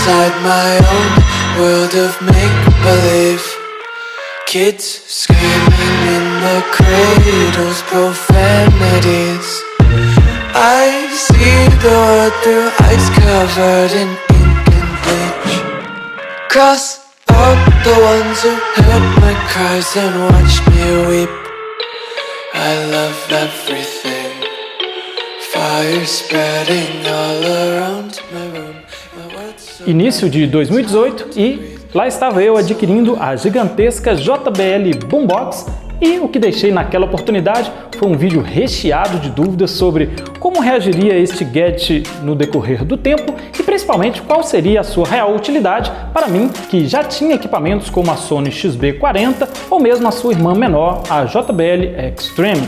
inside my own world of make-believe. Kids screaming in the cradles, profanities. I see the world through ice covered in ink and bleach. Cross out the ones who heard my cries and watched me weep. I love everything. Fire spreading all around my room. Início de 2018 e lá estava eu adquirindo a gigantesca JBL Boombox e o que deixei naquela oportunidade foi um vídeo recheado de dúvidas sobre como reagiria este gadget no decorrer do tempo e principalmente qual seria a sua real utilidade para mim que já tinha equipamentos como a Sony XB40 ou mesmo a sua irmã menor, a JBL Extreme.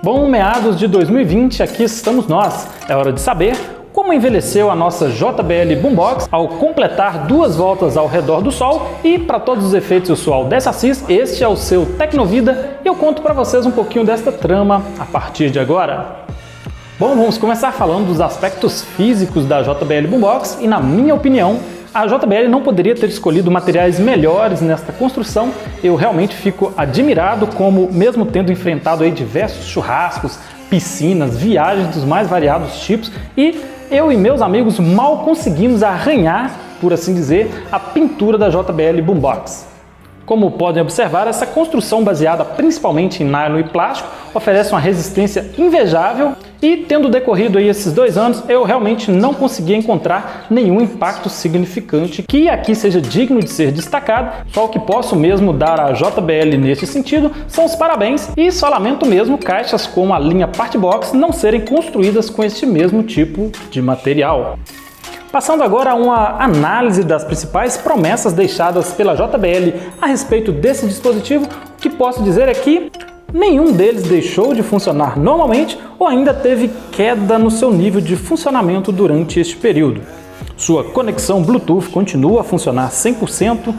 Bom, meados de 2020, aqui estamos nós. É hora de saber como envelheceu a nossa JBL Boombox ao completar 2 voltas ao redor do Sol e, para todos os efeitos, eu sou Aldécio Assis, este é o seu Tecnovida e eu conto para vocês um pouquinho desta trama a partir de agora. Bom, vamos começar falando dos aspectos físicos da JBL Boombox e, na minha opinião, a JBL não poderia ter escolhido materiais melhores nesta construção. Eu realmente fico admirado como, mesmo tendo enfrentado aí diversos churrascos, piscinas, viagens dos mais variados tipos e eu e meus amigos mal conseguimos arranhar, por assim dizer, a pintura da JBL Boombox. Como podem observar, essa construção baseada principalmente em nylon e plástico oferece uma resistência invejável e, tendo decorrido aí esses 2 anos, eu realmente não consegui encontrar nenhum impacto significante que aqui seja digno de ser destacado. Só o que posso mesmo dar à JBL neste sentido são os parabéns e só lamento mesmo caixas como a linha Partbox não serem construídas com este mesmo tipo de material. Passando agora a uma análise das principais promessas deixadas pela JBL a respeito desse dispositivo, o que posso dizer é que nenhum deles deixou de funcionar normalmente ou ainda teve queda no seu nível de funcionamento durante este período. Sua conexão Bluetooth continua a funcionar 100%,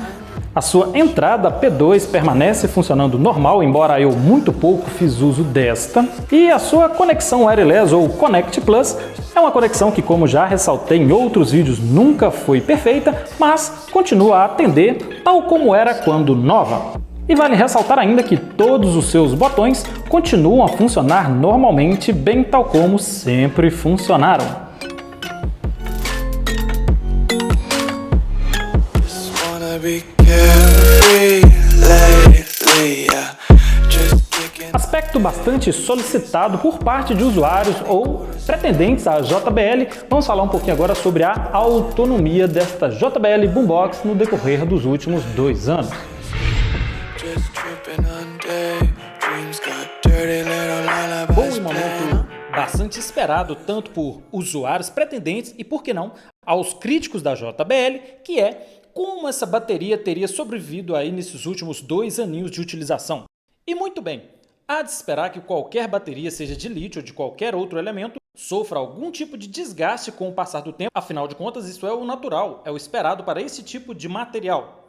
a sua entrada P2 permanece funcionando normal, embora eu muito pouco fiz uso desta, e a sua conexão wireless ou Connect Plus é uma conexão que, como já ressaltei em outros vídeos, nunca foi perfeita, mas continua a atender tal como era quando nova. E vale ressaltar ainda que todos os seus botões continuam a funcionar normalmente, bem tal como sempre funcionaram. Aspecto bastante solicitado por parte de usuários ou pretendentes à JBL, vamos falar um pouquinho agora sobre a autonomia desta JBL Boombox no decorrer dos últimos 2 anos. Bom, e momento bastante esperado tanto por usuários pretendentes e, por que não, aos críticos da JBL, que é como essa bateria teria sobrevivido aí nesses últimos 2 aninhos de utilização. E muito bem, há de esperar que qualquer bateria, seja de lítio ou de qualquer outro elemento, sofra algum tipo de desgaste com o passar do tempo, afinal de contas isso é o natural, é o esperado para esse tipo de material.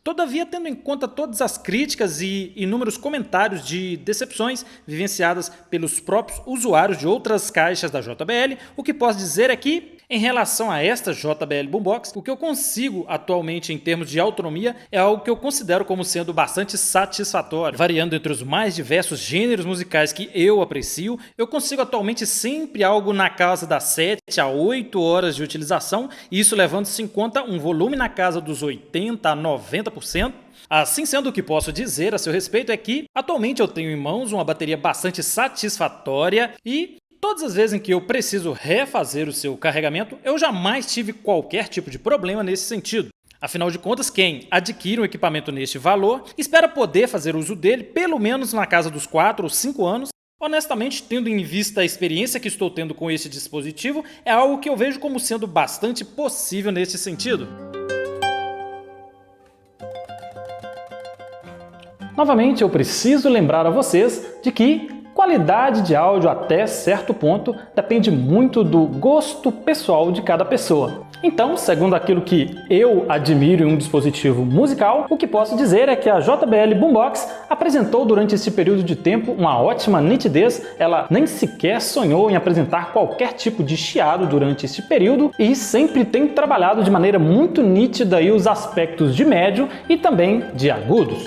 Todavia, tendo em conta todas as críticas e inúmeros comentários de decepções vivenciadas pelos próprios usuários de outras caixas da JBL, o que posso dizer é que, em relação a esta JBL Boombox, o que eu consigo atualmente em termos de autonomia é algo que eu considero como sendo bastante satisfatório. Variando entre os mais diversos gêneros musicais que eu aprecio, eu consigo atualmente sempre algo na casa das 7 a 8 horas de utilização, e isso levando-se em conta um volume na casa dos 80 a 90%. Assim sendo, o que posso dizer a seu respeito é que atualmente eu tenho em mãos uma bateria bastante satisfatória e todas as vezes em que eu preciso refazer o seu carregamento, eu jamais tive qualquer tipo de problema nesse sentido. Afinal de contas, quem adquire um equipamento neste valor espera poder fazer uso dele pelo menos na casa dos 4 ou 5 anos. Honestamente, tendo em vista a experiência que estou tendo com este dispositivo, é algo que eu vejo como sendo bastante possível nesse sentido. Novamente, eu preciso lembrar a vocês de que qualidade de áudio até certo ponto depende muito do gosto pessoal de cada pessoa. Então, segundo aquilo que eu admiro em um dispositivo musical, o que posso dizer é que a JBL Boombox apresentou durante esse período de tempo uma ótima nitidez. Ela nem sequer sonhou em apresentar qualquer tipo de chiado durante esse período e sempre tem trabalhado de maneira muito nítida aí os aspectos de médio e também de agudos.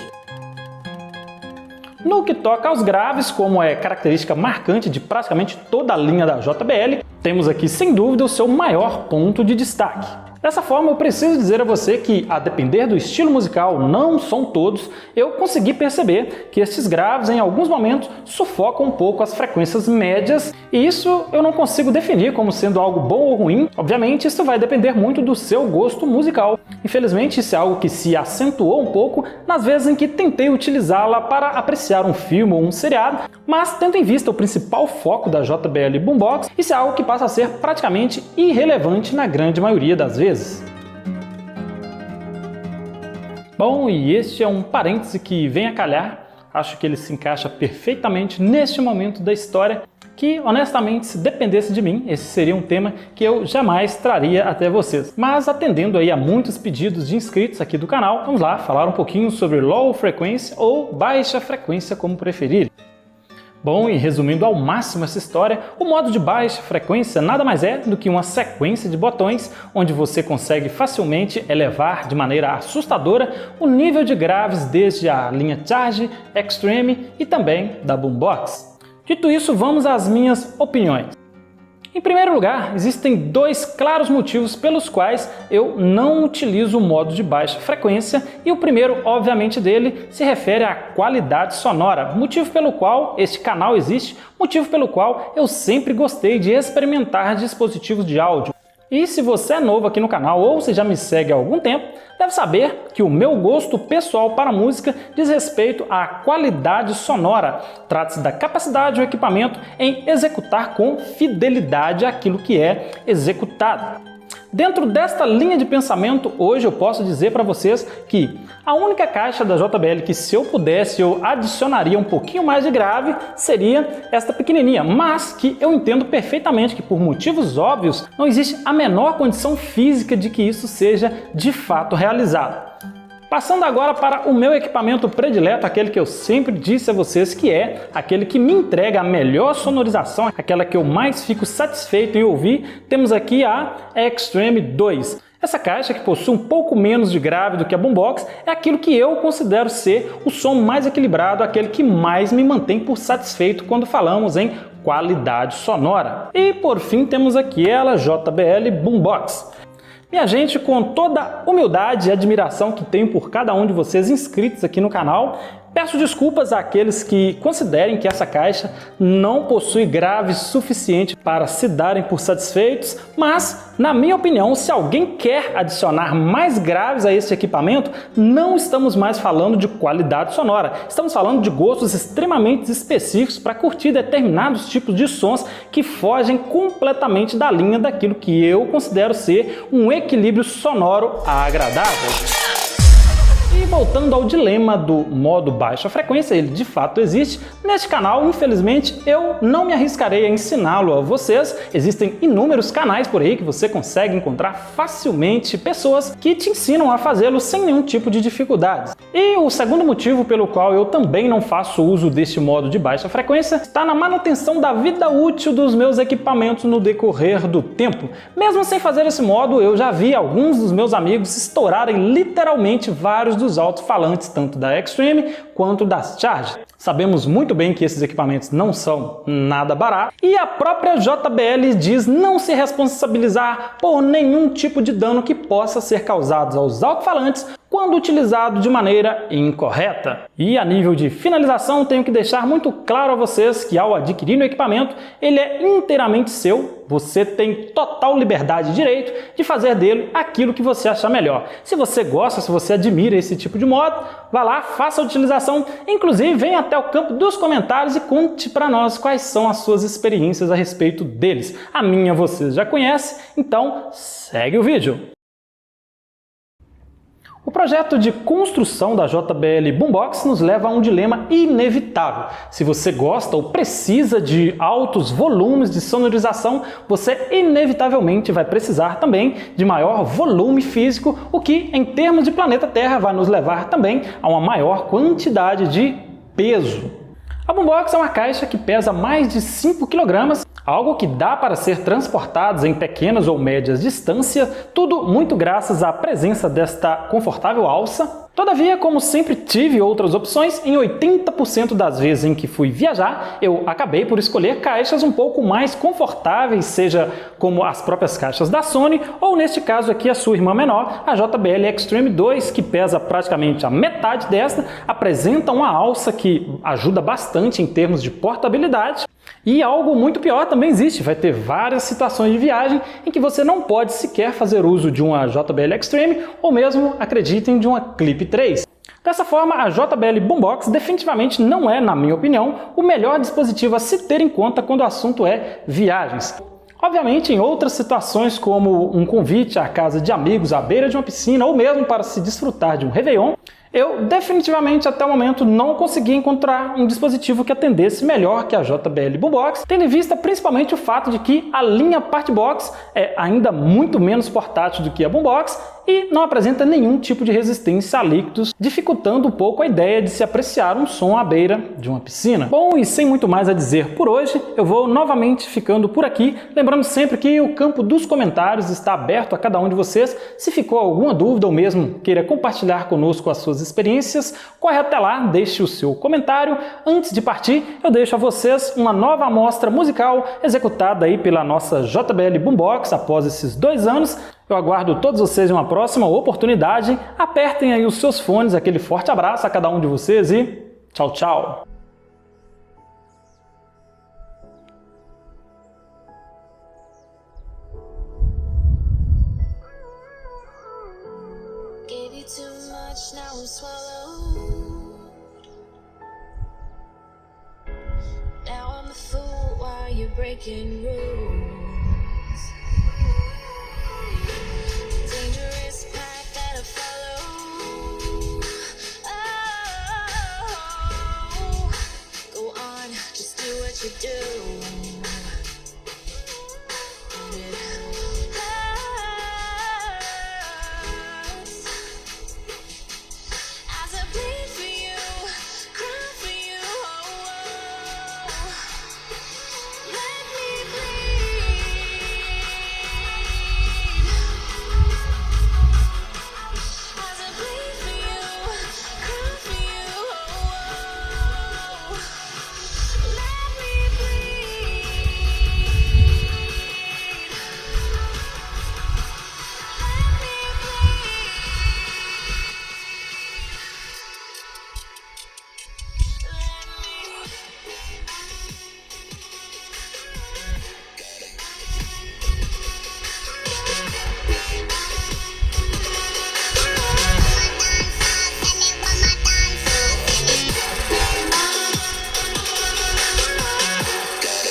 No que toca aos graves, como é característica marcante de praticamente toda a linha da JBL, temos aqui sem dúvida o seu maior ponto de destaque. Dessa forma, eu preciso dizer a você que, a depender do estilo musical, não são todos, eu consegui perceber que esses graves em alguns momentos sufocam um pouco as frequências médias, e isso eu não consigo definir como sendo algo bom ou ruim. Obviamente, isso vai depender muito do seu gosto musical. Infelizmente, isso é algo que se acentuou um pouco nas vezes em que tentei utilizá-la para apreciar um filme ou um seriado, mas tendo em vista o principal foco da JBL Boombox, isso é algo que passa a ser praticamente irrelevante na grande maioria das vezes. Bom, e este é um parêntese que vem a calhar, acho que ele se encaixa perfeitamente neste momento da história, que honestamente, se dependesse de mim, esse seria um tema que eu jamais traria até vocês. Mas atendendo aí a muitos pedidos de inscritos aqui do canal, vamos lá falar um pouquinho sobre low frequência ou baixa frequência, como preferirem. Bom, e resumindo ao máximo essa história, o modo de baixa frequência nada mais é do que uma sequência de botões onde você consegue facilmente elevar de maneira assustadora o nível de graves desde a linha Charge, Extreme e também da Boombox. Dito isso, vamos às minhas opiniões. Em primeiro lugar, existem dois claros motivos pelos quais eu não utilizo o modo de baixa frequência, e o primeiro, obviamente, dele se refere à qualidade sonora, motivo pelo qual este canal existe, motivo pelo qual eu sempre gostei de experimentar dispositivos de áudio. E se você é novo aqui no canal ou se já me segue há algum tempo, deve saber que o meu gosto pessoal para música diz respeito à qualidade sonora. Trata-se da capacidade do equipamento em executar com fidelidade aquilo que é executado. Dentro desta linha de pensamento, hoje eu posso dizer para vocês que a única caixa da JBL que, se eu pudesse, eu adicionaria um pouquinho mais de grave seria esta pequenininha, mas que eu entendo perfeitamente que, por motivos óbvios, não existe a menor condição física de que isso seja de fato realizado. Passando agora para o meu equipamento predileto, aquele que eu sempre disse a vocês que é aquele que me entrega a melhor sonorização, aquela que eu mais fico satisfeito em ouvir, temos aqui a Extreme 2. Essa caixa, que possui um pouco menos de grave do que a Boombox, é aquilo que eu considero ser o som mais equilibrado, aquele que mais me mantém por satisfeito quando falamos em qualidade sonora. E por fim temos aqui ela, JBL Boombox. Minha gente, com toda a humildade e admiração que tenho por cada um de vocês inscritos aqui no canal, peço desculpas àqueles que considerem que essa caixa não possui grave suficiente para se darem por satisfeitos, mas, na minha opinião, se alguém quer adicionar mais graves a esse equipamento, não estamos mais falando de qualidade sonora, estamos falando de gostos extremamente específicos para curtir determinados tipos de sons que fogem completamente da linha daquilo que eu considero ser um equilíbrio sonoro agradável. E voltando ao dilema do modo baixa frequência, ele de fato existe. Neste canal, infelizmente, eu não me arriscarei a ensiná-lo a vocês. Existem inúmeros canais por aí que você consegue encontrar facilmente pessoas que te ensinam a fazê-lo sem nenhum tipo de dificuldades. E o segundo motivo pelo qual eu também não faço uso deste modo de baixa frequência está na manutenção da vida útil dos meus equipamentos no decorrer do tempo. Mesmo sem fazer esse modo, eu já vi alguns dos meus amigos estourarem literalmente vários dos alto-falantes, tanto da Extreme quanto das Charge. Sabemos muito bem que esses equipamentos não são nada baratos e a própria JBL diz não se responsabilizar por nenhum tipo de dano que possa ser causado aos alto-falantes quando utilizado de maneira incorreta. E a nível de finalização, tenho que deixar muito claro a vocês que ao adquirir o equipamento, ele é inteiramente seu. Você tem total liberdade e direito de fazer dele aquilo que você achar melhor. Se você gosta, se você admira esse tipo de modo, vá lá, faça a utilização, inclusive venha até o campo dos comentários e conte para nós quais são as suas experiências a respeito deles. A minha vocês já conhecem, então segue o vídeo. O projeto de construção da JBL Boombox nos leva a um dilema inevitável. Se você gosta ou precisa de altos volumes de sonorização, você inevitavelmente vai precisar também de maior volume físico, o que, em termos de planeta Terra, vai nos levar também a uma maior quantidade de peso. A Boombox é uma caixa que pesa mais de 5 kg, algo que dá para ser transportado em pequenas ou médias distâncias, tudo muito graças à presença desta confortável alça. Todavia, como sempre tive outras opções, em 80% das vezes em que fui viajar, eu acabei por escolher caixas um pouco mais confortáveis, seja como as próprias caixas da Sony, ou neste caso aqui a sua irmã menor, a JBL Extreme 2, que pesa praticamente a metade desta, apresenta uma alça que ajuda bastante em termos de portabilidade. E algo muito pior também existe, vai ter várias situações de viagem em que você não pode sequer fazer uso de uma JBL Extreme ou mesmo, acreditem, de uma Clip 3. Dessa forma, a JBL Boombox definitivamente não é, na minha opinião, o melhor dispositivo a se ter em conta quando o assunto é viagens. Obviamente, em outras situações, como um convite à casa de amigos à beira de uma piscina ou mesmo para se desfrutar de um Réveillon, eu definitivamente até o momento não consegui encontrar um dispositivo que atendesse melhor que a JBL Boombox, tendo em vista principalmente o fato de que a linha Partbox é ainda muito menos portátil do que a Boombox e não apresenta nenhum tipo de resistência a líquidos, dificultando um pouco a ideia de se apreciar um som à beira de uma piscina. Bom, e sem muito mais a dizer por hoje, eu vou novamente ficando por aqui, lembrando sempre que o campo dos comentários está aberto a cada um de vocês. Se ficou alguma dúvida ou mesmo queira compartilhar conosco as suas experiências, corre até lá, deixe o seu comentário. Antes de partir, eu deixo a vocês uma nova amostra musical executada aí pela nossa JBL Boombox após esses 2 anos. Eu aguardo todos vocês em uma próxima oportunidade. Apertem aí os seus fones, aquele forte abraço a cada um de vocês e tchau, tchau! Breaking rules.